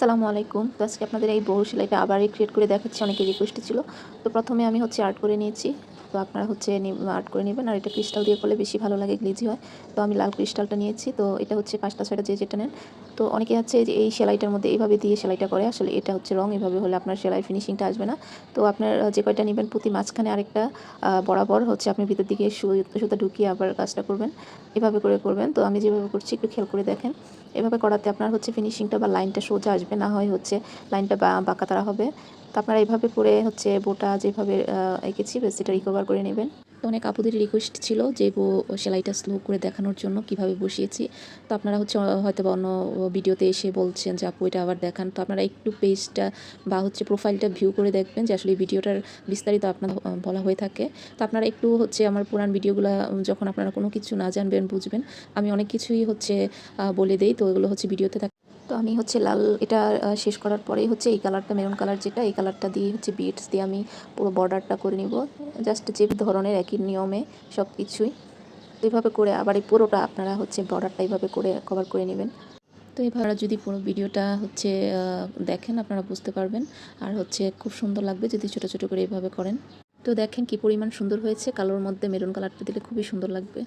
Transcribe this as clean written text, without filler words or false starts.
আসসালামু আলাইকুম। তো আজকে আপনাদের এই বউ সেলাইটা আবার রিক্রিয়েট করে দেখাচ্ছি, অনেকের রিকোয়েস্ট ছিল। তো প্রথমে আমি আর্ট করে নিয়েছি। তো আপনারা আর্ট করে নেবেন, আর এটা ক্রিস্টাল দিয়ে করলে বেশি ভালো লাগে, গ্লেজি হয়। তো আমি লাল ক্রিস্টালটা নিয়েছি। তো এটা হচ্ছে ৫টা ৬টা যে যেটা নেন। তো অনেকে আছে যে এই সেলাইটার মধ্যে এইভাবে দিয়ে সেলাইটা করে, আসলে এটা হচ্ছে রং। এভাবে হলে আপনার সেলাই ফিনিশিংটা আসবে না। তো আপনার যে কয়টা নেবেন প্রতি মাঝখানে আরেকটা বরাবর হচ্ছে আপনি ভিতর দিকে সুতা ঢুকিয়ে আবার কাজটা করবেন। এভাবে করে করবেন। তো আমি যেভাবে করছি একটু খেয়াল করে দেখেন। এভাবে করাতে আপনার হচ্ছে ফিনিশিংটা বা লাইনটা সোজা আসবে, না হয় হচ্ছে লাইনটা বাঁকা তারা হবে। তো আপনারা এভাবে করে হচ্ছে বোটা যেভাবে এঁকেছি বেশ সেটা রিকভার করে নেবেন। তো অনেক আপুদের রিকোয়েস্ট ছিল যে সেলাইটা স্লো করে দেখানোর জন্য কিভাবে বসিয়েছি। তো আপনারা হচ্ছে হয়তো বা অন্য ভিডিওতে এসে বলছেন যে আপু এটা আবার দেখান। তো আপনারা একটু পেজটা বা হচ্ছে প্রোফাইলটা ভিউ করে দেখবেন যে আসলে এই ভিডিওটার বিস্তারিত আপনার বলা হয়ে থাকে। তো আপনারা একটু হচ্ছে আমার পুরান ভিডিওগুলো যখন আপনারা কোনো কিছু না জানবেন বুঝবেন, আমি অনেক কিছুই হচ্ছে বলে দেই। তো এগুলো হচ্ছে ভিডিওতে থাকে। তো আমি হচ্ছে লাল এটা শেষ করার পরেই হচ্ছে এই কালারটা, মেরুন কালার যেটা, এই কালারটা দিয়ে হচ্ছে বিটস দিয়ে আমি পুরো বর্ডারটা করে নিব। জাস্ট যে ধরনের একই নিয়মে সব কিছুই। তো এইভাবে করে আবার এই পুরোটা আপনারা হচ্ছে বর্ডারটা এইভাবে করে কভার করে নেবেন। তো এভাবে যদি পুরো ভিডিওটা হচ্ছে দেখেন আপনারা বুঝতে পারবেন। আর হচ্ছে খুব সুন্দর লাগবে যদি ছোটো ছোটো করে এভাবে করেন। তো দেখেন কি পরিমাণ সুন্দর হয়েছে, কালোর মধ্যে মেরুন কালারটা দিলে খুবই সুন্দর লাগবে।